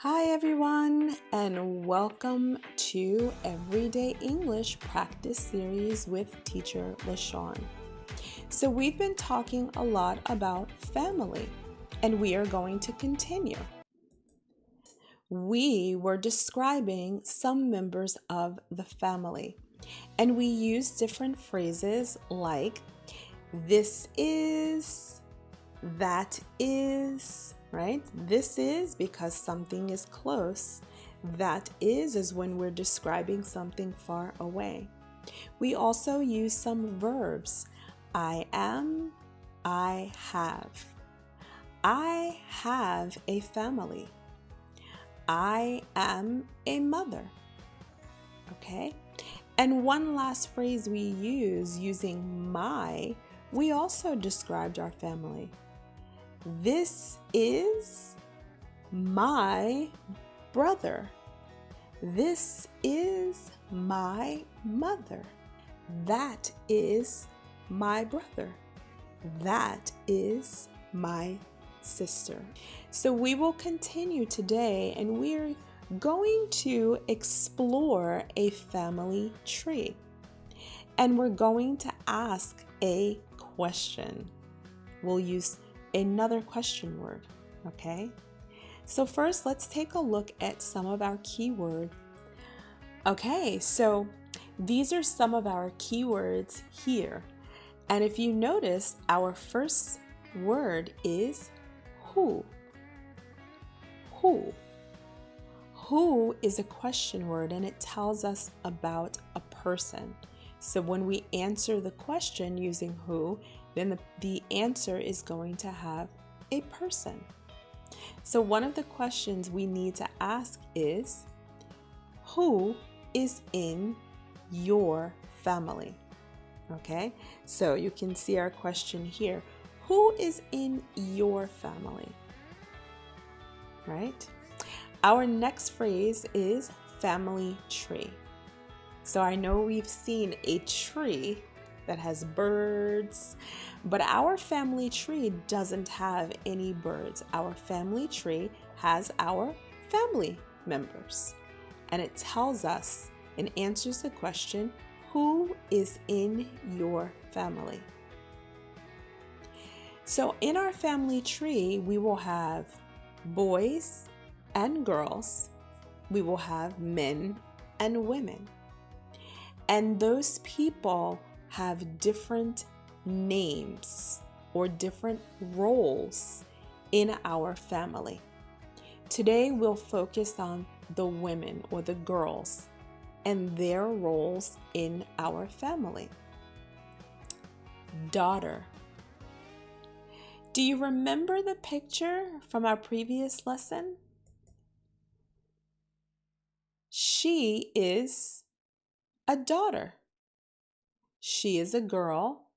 Hi everyone, and welcome to Everyday English Practice Series with Teacher LaShawn. So we've been talking a lot about family, and we are going to continue. We were describing some members of the family, and we used different phrases like this is, that is, right? This is because something is close. That is when we're describing something far away. We also use some verbs. I am, I have. I have a family. I am a mother. Okay? And one last phrase we use using my, we also described our family. This is my brother. This is my mother. That is my brother. That is my sister. So we will continue today, and we're going to explore a family tree. And we're going to ask a question. We'll use another question word, okay? So first, let's take a look at some of our keywords. Okay, so these are some of our keywords here. And if you notice, our first word is who. Who. Who is a question word, and it tells us about a person. So when we answer the question using who, then the answer is going to have a person. So one of the questions we need to ask is, who is in your family? Okay, so you can see our question here. Who is in your family? Right? Our next phrase is family tree. So I know we've seen a tree that has birds, but our family tree doesn't have any birds. Our family tree has our family members, and it tells us and answers the question, who is in your family? So in our family tree, we will have boys and girls. We will have men and women. And those people have different names or different roles in our family. Today we'll focus on the women or the girls and their roles in our family. Daughter. Do you remember the picture from our previous lesson? She is a daughter. She is a girl,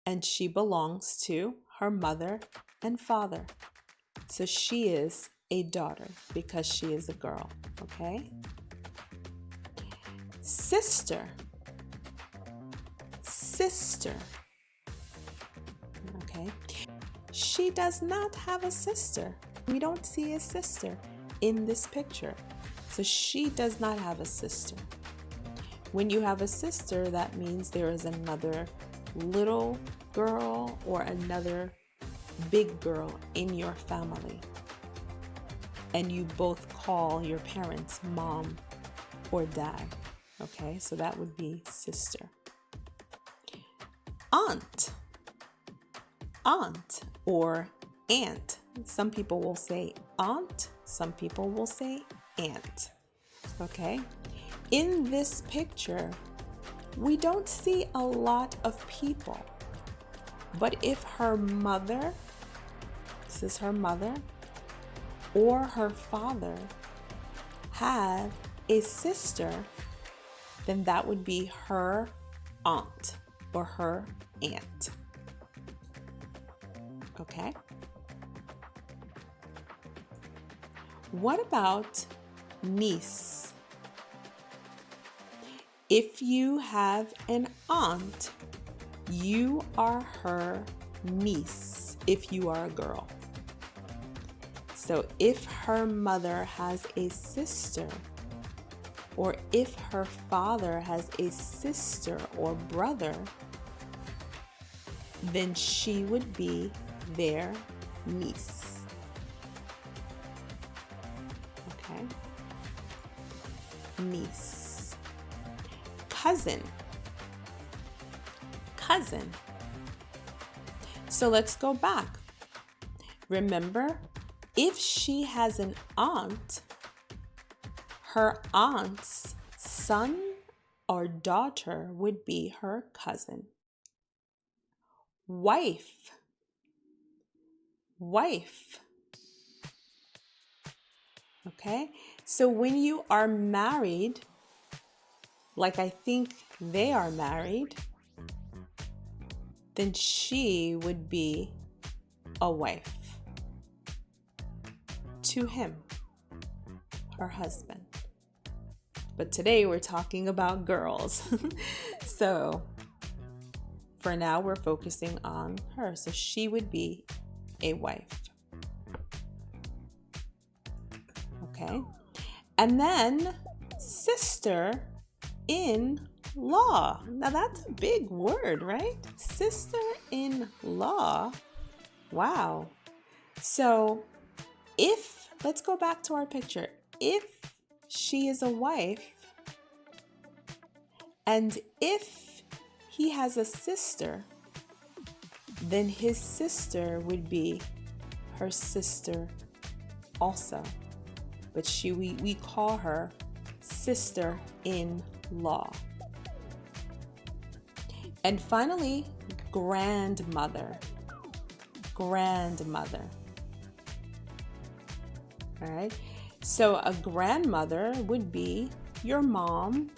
and she belongs to her mother and father. So she is a daughter because she is a girl, okay? Sister. Sister. Okay? She does not have a sister. We don't see a sister in this picture. So she does not have a sister. When you have a sister, that means there is another little girl or another big girl in your family. And you both call your parents mom or dad. Okay, so that would be sister. Aunt. Aunt or aunt. Some people will say aunt, some people will say aunt. Okay? In this picture, we don't see a lot of people, but if her mother, this is her mother, or her father have a sister, then that would be her aunt or her aunt. Okay? What about niece? If you have an aunt, you are her niece if you are a girl. So if her mother has a sister, or if her father has a sister or brother, then she would be their niece. Okay? Niece. Cousin. Cousin. So let's go back. Remember, if she has an aunt, her aunt's son or daughter would be her cousin. Wife. Wife. Okay? So when you are married, like I think they are married, then she would be a wife to him, her husband. But today we're talking about girls. So for now, we're focusing on her. So she would be a wife. Okay. And then sister-in-law. Now that's a big word, right? Sister-in-law. Wow. So let's go back to our picture. If she is a wife, and if he has a sister, then his sister would be her sister also. But we call her sister-in-law. And finally, grandmother. Grandmother. All right. So a grandmother would be your mom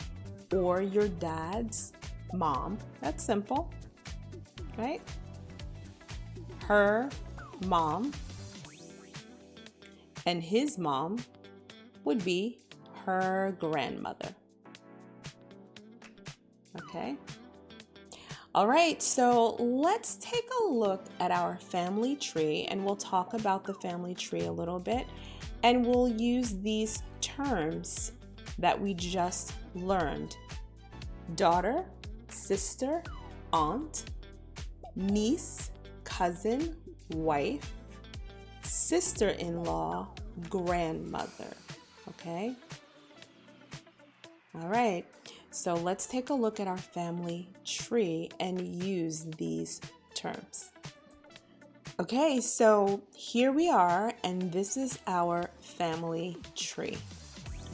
or your dad's mom. That's simple, right? Her mom and his mom would be her grandmother. Okay. All right, so let's take a look at our family tree, and we'll talk about the family tree a little bit, and we'll use these terms that we just learned: daughter, sister, aunt, niece, cousin, wife, sister-in-law, grandmother. Okay? All right. So let's take a look at our family tree and use these terms. Okay, so here we are, and this is our family tree.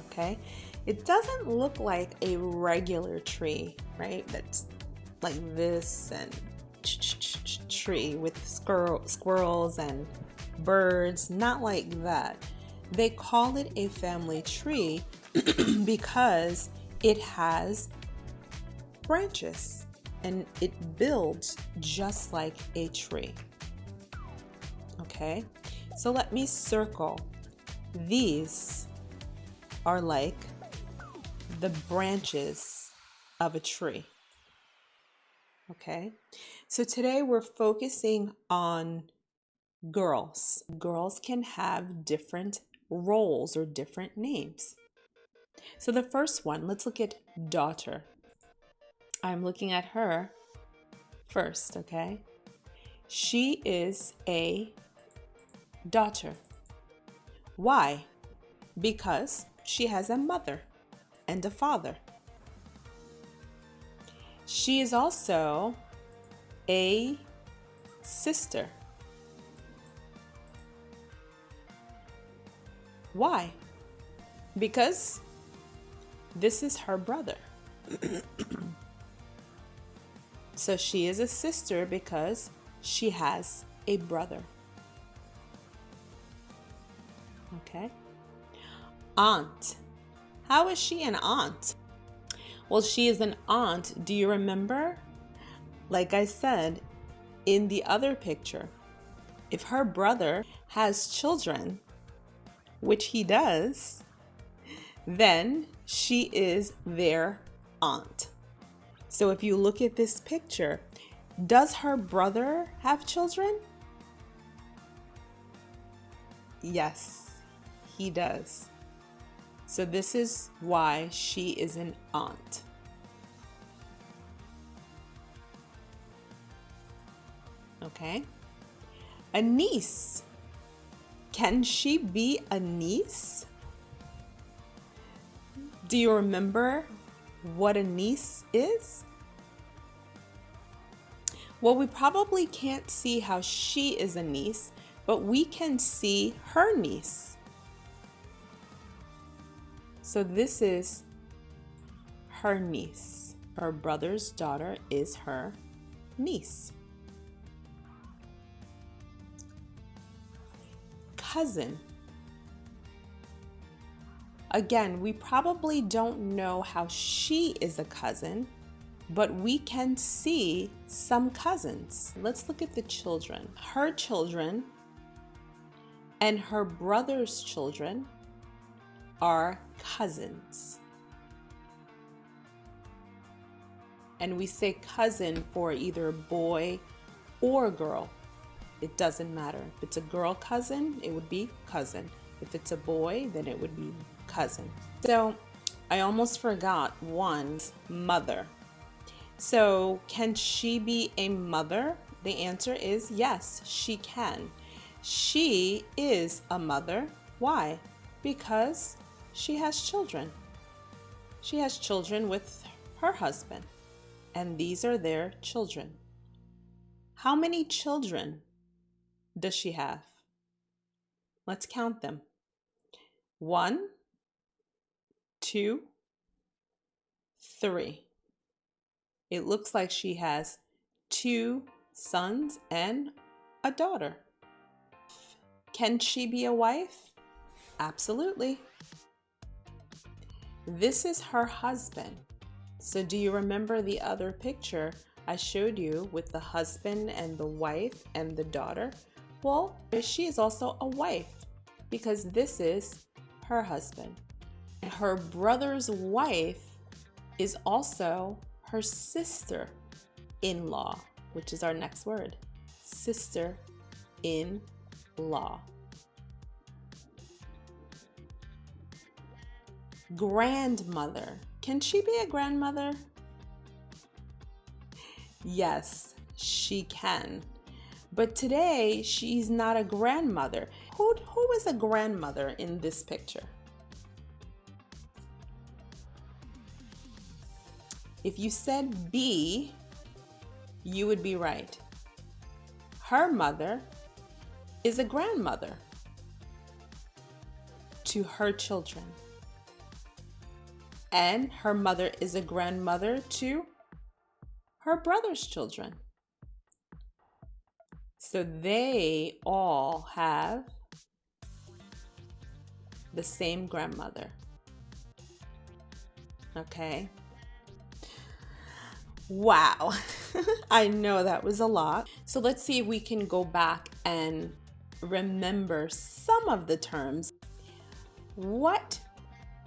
Okay, it doesn't look like a regular tree, right? That's like this and tree with squirrels and birds, not like that. They call it a family tree because it has branches and it builds just like a tree. Okay, so let me circle. These are like the branches of a tree. Okay, so today we're focusing on girls. Girls can have different roles or different names. So the first one, let's look at daughter. I'm looking at her first, okay? She is a daughter. Why? Because she has a mother and a father. She is also a sister. Why? Because this is her brother. So she is a sister because she has a brother. Okay. Aunt. How is she an aunt? Well, she is an aunt. Do you remember? Like I said in the other picture, if her brother has children, which he does, then she is their aunt. So if you look at this picture, does her brother have children? Yes, he does. So this is why she is an aunt. Okay. A niece. Can she be a niece? Do you remember what a niece is? Well, we probably can't see how she is a niece, but we can see her niece. So this is her niece. Her brother's daughter is her niece. Cousin. Again, we probably don't know how she is a cousin, but we can see some cousins. Let's look at the children. Her children and her brother's children are cousins. And we say cousin for either boy or girl. It doesn't matter. If it's a girl cousin, it would be cousin. If it's a boy, then it would be cousin. So I almost forgot one's mother. So can she be a mother? The answer is yes, she can. She is a mother. Why? Because she has children. She has children with her husband, and these are their children. How many children does she have? Let's count them. 1, 2, 3. It looks like she has 2 sons and a daughter. Can she be a wife? Absolutely. This is her husband. So do you remember the other picture I showed you with the husband and the wife and the daughter? Well, she is also a wife because this is her husband. Her brother's wife is also her sister-in-law, which is our next word, sister-in-law. Grandmother. Can she be a grandmother? Yes, she can. But today, she's not a grandmother. Who is a grandmother in this picture? If you said B, you would be right. Her mother is a grandmother to her children. And her mother is a grandmother to her brother's children. So they all have the same grandmother. Okay. Wow. I know that was a lot. So let's see if we can go back and remember some of the terms. What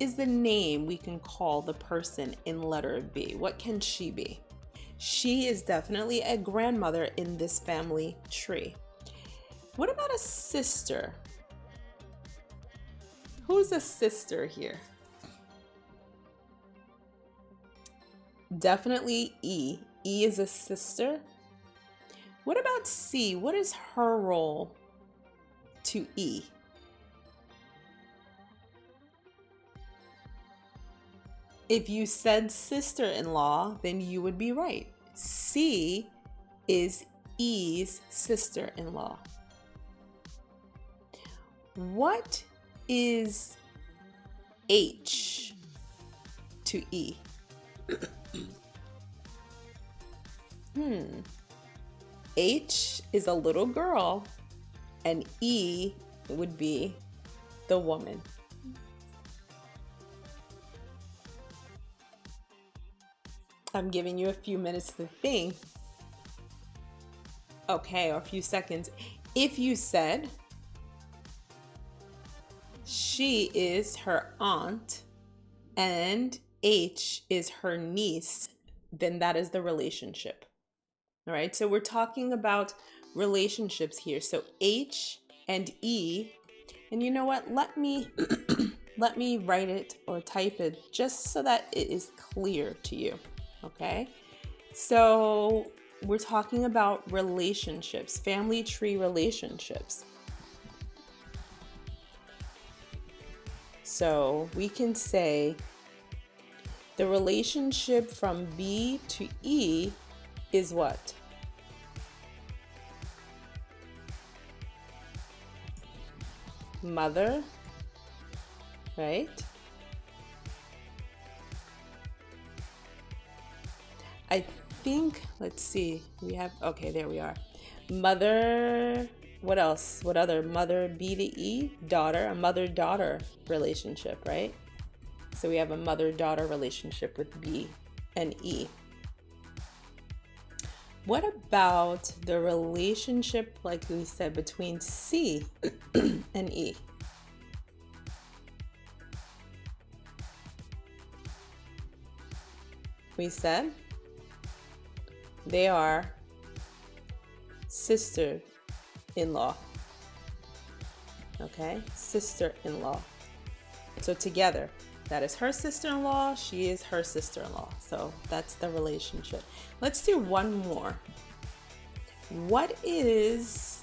is the name we can call the person in letter B? What can she be? She is definitely a grandmother in this family tree. What about a sister? Who's a sister here? Definitely E. E is a sister. What about C? What is her role to E? If you said sister-in-law, then you would be right. C is E's sister-in-law. What is H to E? H is a little girl, and E would be the woman. I'm giving you a few minutes to think. Okay, or a few seconds. If you said she is her aunt and H is her niece, then that is the relationship. All right, so we're talking about relationships here. So H and E And you know what? Let me let me write it or type it just so that it is clear to you. Okay? So we're talking about relationships, family tree relationships. So we can say the relationship from B to E is what? Mother, right? I think, let's see, we have, okay, there we are. Mother, what else? What other? Mother, B to E, daughter, a mother-daughter relationship, right? So we have a mother-daughter relationship with B and E. What about the relationship, like we said, between C and E? We said they are sister-in-law. Okay, sister-in-law. So together, that is her sister-in-law, she is her sister-in-law. So that's the relationship. Let's do one more. What is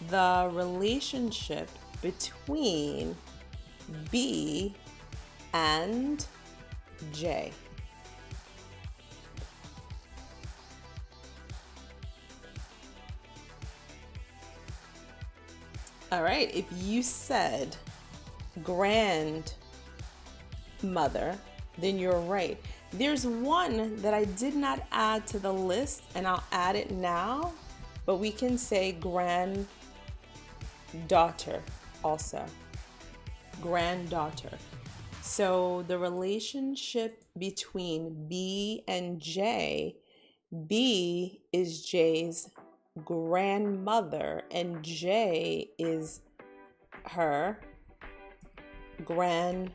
the relationship between B and J? All right, if you said grandmother, then you're right. There's one that I did not add to the list, and I'll add it now, but we can say granddaughter also. Granddaughter. So the relationship between B and J, B is J's grandmother and J is her granddaughter.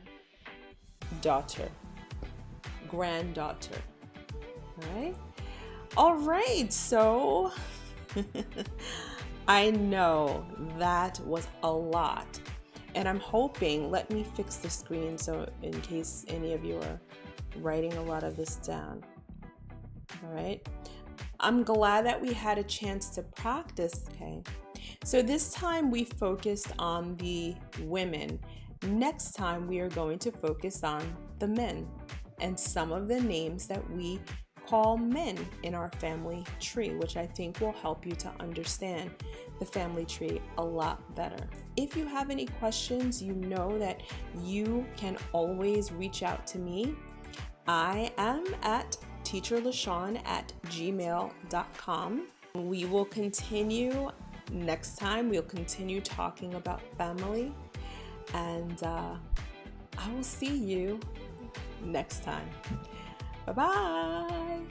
All right, so I know that was a lot, and I'm hoping, let me fix the screen so in case any of you are writing a lot of this down. All right, I'm glad that we had a chance to practice. Okay, so this time we focused on the women. Next time we are going to focus on the men and some of the names that we call men in our family tree, which I think will help you to understand the family tree a lot better. If you have any questions, you know that you can always reach out to me. I am at teacherlashawn@gmail.com. We will continue next time. We'll continue talking about family, and I will see you next time. Bye-bye.